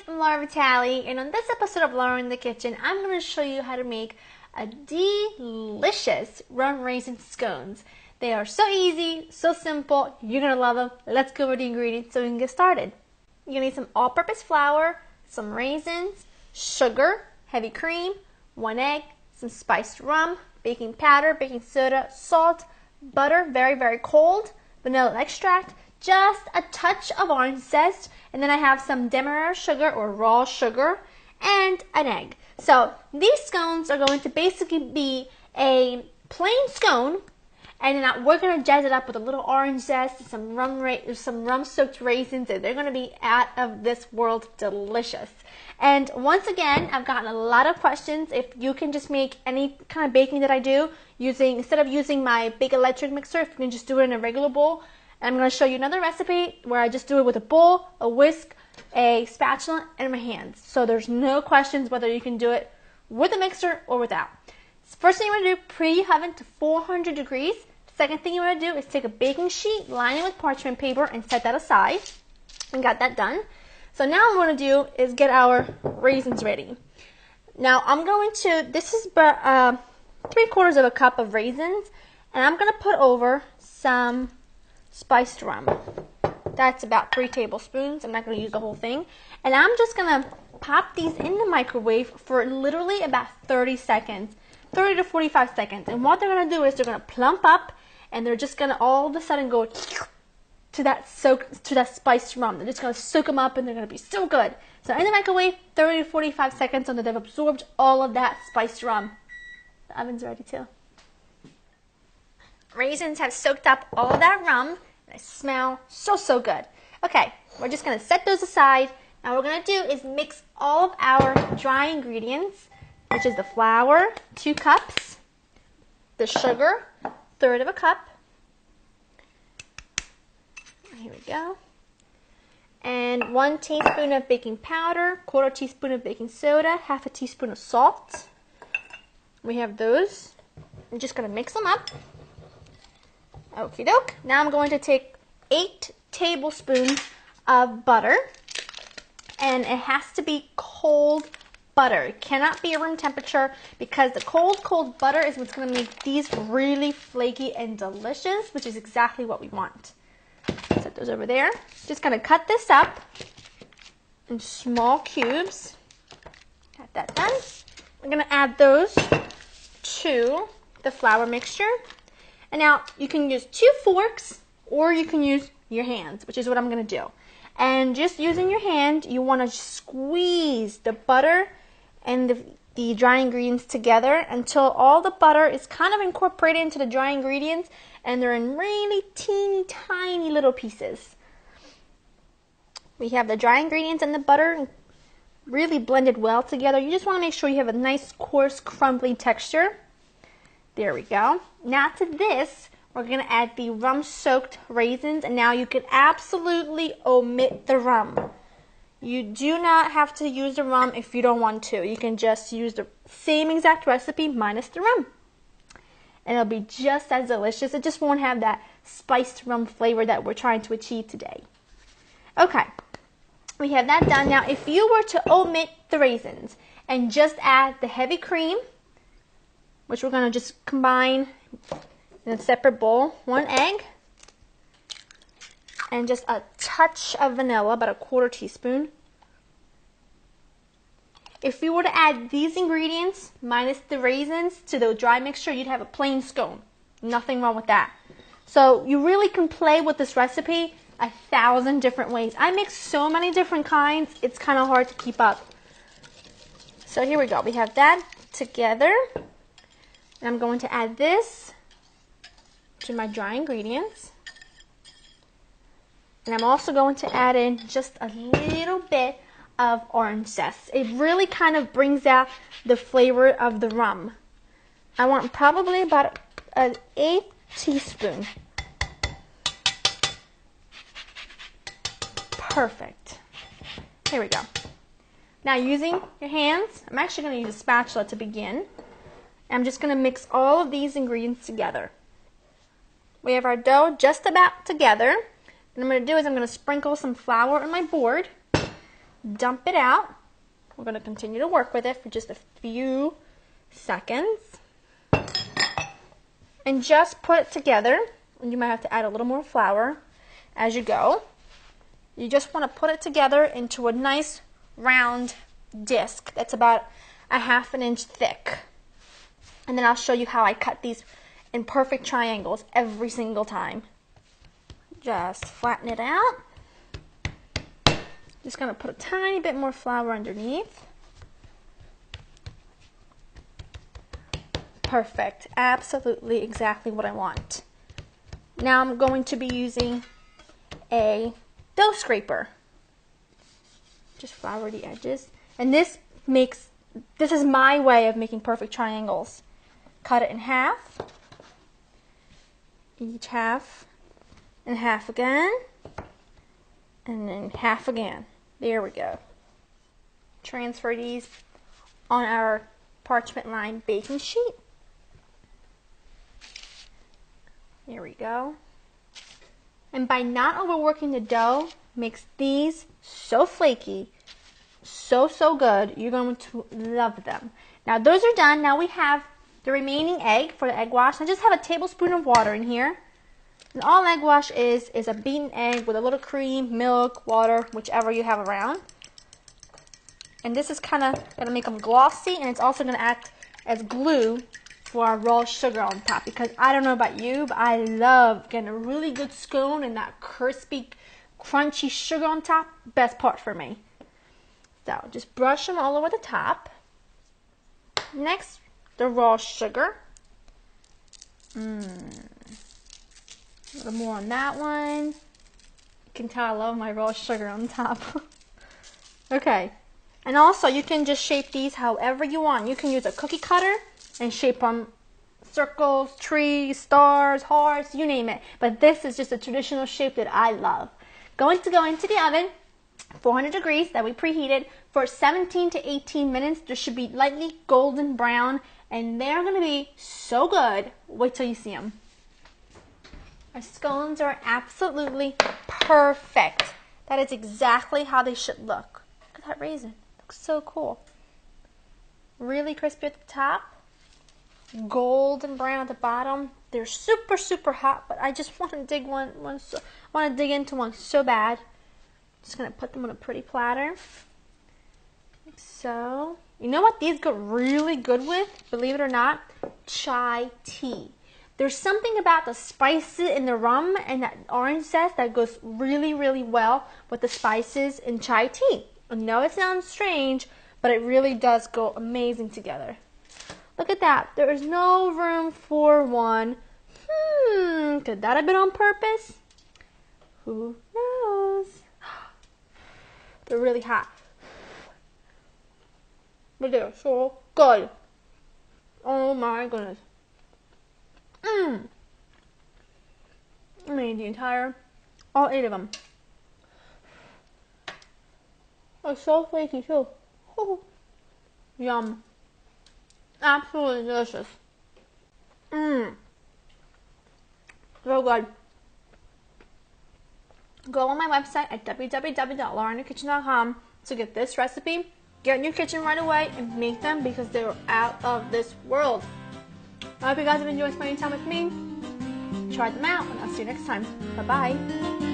I'm Laura Vitale, and on this episode of Laura in the Kitchen, I'm going to show you how to make a delicious rum raisin scones. They are so easy, so simple, you're going to love them. Let's go over the ingredients so we can get started. You're going to need some all-purpose flour, some raisins, sugar, heavy cream, 1 egg, some spiced rum, baking powder, baking soda, salt, butter, very cold, vanilla extract, just a touch of orange zest, and then I have some demerara sugar or raw sugar and an egg. So these scones are going to basically be a plain scone, and then we're going to jazz it up with a little orange zest and some rum-soaked raisins, and they're going to be out of this world delicious. And once again, I've gotten a lot of questions if you can just make any kind of baking that I do instead of using my big electric mixer, if you can just do it in a regular bowl. And I'm going to show you another recipe where I just do it with a bowl, a whisk, a spatula, and my hands. So there's no questions whether you can do it with a mixer or without. First thing you want to do, preheat your oven to 400 degrees. Second thing you want to do is take a baking sheet, line it with parchment paper, and set that aside. And got that done. So now what I'm going to do is get our raisins ready. Now this is 3/4 cup of raisins, and I'm going to put over some spiced rum. That's about 3 tablespoons. I'm not going to use the whole thing. And I'm just going to pop these in the microwave for literally about 30 seconds, 30 to 45 seconds. And what they're going to do is they're going to plump up, and they're just going to all of a sudden go to that spiced rum. They're just going to soak them up, and they're going to be so good. So in the microwave, 30 to 45 seconds until they've absorbed all of that spiced rum. The oven's ready too. Raisins have soaked up all of that rum. They smell so good. Okay, we're just going to set those aside. Now what we're going to do is mix all of our dry ingredients, which is the flour, 2 cups, the sugar, 1/3 cup. Here we go. And 1 teaspoon of baking powder, 1/4 teaspoon of baking soda, 1/2 teaspoon of salt. We have those. I'm just going to mix them up. Okie doke. Now I'm going to take 8 tablespoons of butter, and it has to be cold butter. It cannot be room temperature because the cold butter is what's going to make these really flaky and delicious, which is exactly what we want. Set those over there. Just going to cut this up in small cubes. Got that done. We're going to add those to the flour mixture. And now you can use 2 forks or you can use your hands, which is what I'm going to do. And just using your hand, you want to squeeze the butter and the dry ingredients together until all the butter is kind of incorporated into the dry ingredients and they're in really teeny tiny little pieces. We have the dry ingredients and the butter really blended well together. You just want to make sure you have a nice coarse crumbly texture. There we go. Now to this, we're going to add the rum-soaked raisins, and now you can absolutely omit the rum. You do not have to use the rum if you don't want to. You can just use the same exact recipe minus the rum. And it'll be just as delicious. It just won't have that spiced rum flavor that we're trying to achieve today. Okay, we have that done. Now if you were to omit the raisins and just add the heavy cream, which we're going to just combine in a separate bowl, 1 egg, and just a touch of vanilla, about 1/4 teaspoon. If you were to add these ingredients minus the raisins to the dry mixture, you'd have a plain scone. Nothing wrong with that. So you really can play with this recipe 1,000 different ways. I mix so many different kinds, it's kind of hard to keep up. So here we go. We have that together. And I'm going to add this to my dry ingredients. And I'm also going to add in just a little bit of orange zest. It really kind of brings out the flavor of the rum. I want probably about an 1/8 teaspoon. Perfect. Here we go. Now using your hands, I'm actually going to use a spatula to begin. I'm just going to mix all of these ingredients together. We have our dough just about together. What I'm going to do is I'm going to sprinkle some flour on my board. dump it out. We're going to continue to work with it for just a few seconds. And just put it together. And you might have to add a little more flour as you go. You just want to put it together into a nice round disc that's about a ½ inch thick. And then I'll show you how I cut these in perfect triangles every single time. Just flatten it out. Just going to put a tiny bit more flour underneath. Perfect. Absolutely exactly what I want. Now I'm going to be using a dough scraper. Just flour the edges. And this is my way of making perfect triangles. Cut it in half. Each half. And half again. And then half again. There we go. Transfer these on our parchment lined baking sheet. There we go. And by not overworking the dough, makes these so flaky, so good. You're going to love them. Now those are done. Now we have the remaining egg for the egg wash. I just have a tablespoon of water in here. And all egg wash is a beaten egg with a little cream, milk, water, whichever you have around. And this is kind of going to make them glossy, and it's also going to act as glue for our raw sugar on top. Because I don't know about you, but I love getting a really good scone and that crispy, crunchy sugar on top. Best part for me. So just brush them all over the top. Next, the raw sugar. A little more on that one. You can tell I love my raw sugar on top. Okay. And also, you can just shape these however you want. You can use a cookie cutter and shape them circles, trees, stars, hearts, you name it. But this is just a traditional shape that I love. Going to go into the oven, 400 degrees that we preheated, for 17 to 18 minutes. They should be lightly golden brown, and they're going to be so good. Wait till you see them. Our scones are absolutely perfect. That is exactly how they should look. Look at that raisin. Looks so cool. Really crispy at the top. Golden brown at the bottom. They're super hot, but I just want to dig into one so bad. Just gonna put them on a pretty platter. Like so. You know what these go really good with? Believe it or not, chai tea. There's something about the spices in the rum and that orange zest that goes really well with the spices in chai tea. I know it sounds strange, but it really does go amazing together. Look at that. There is no room for one. Could that have been on purpose? Who knows? They're really hot. But they're so good. Oh my goodness. I made all 8 of them. They're so flaky too. Yum. Absolutely delicious. So good. Go on my website at www.laureninthekitchen.com to get this recipe. Get in your kitchen right away and make them because they're out of this world. I hope you guys have enjoyed spending time with me. Try them out, and I'll see you next time. Bye-bye.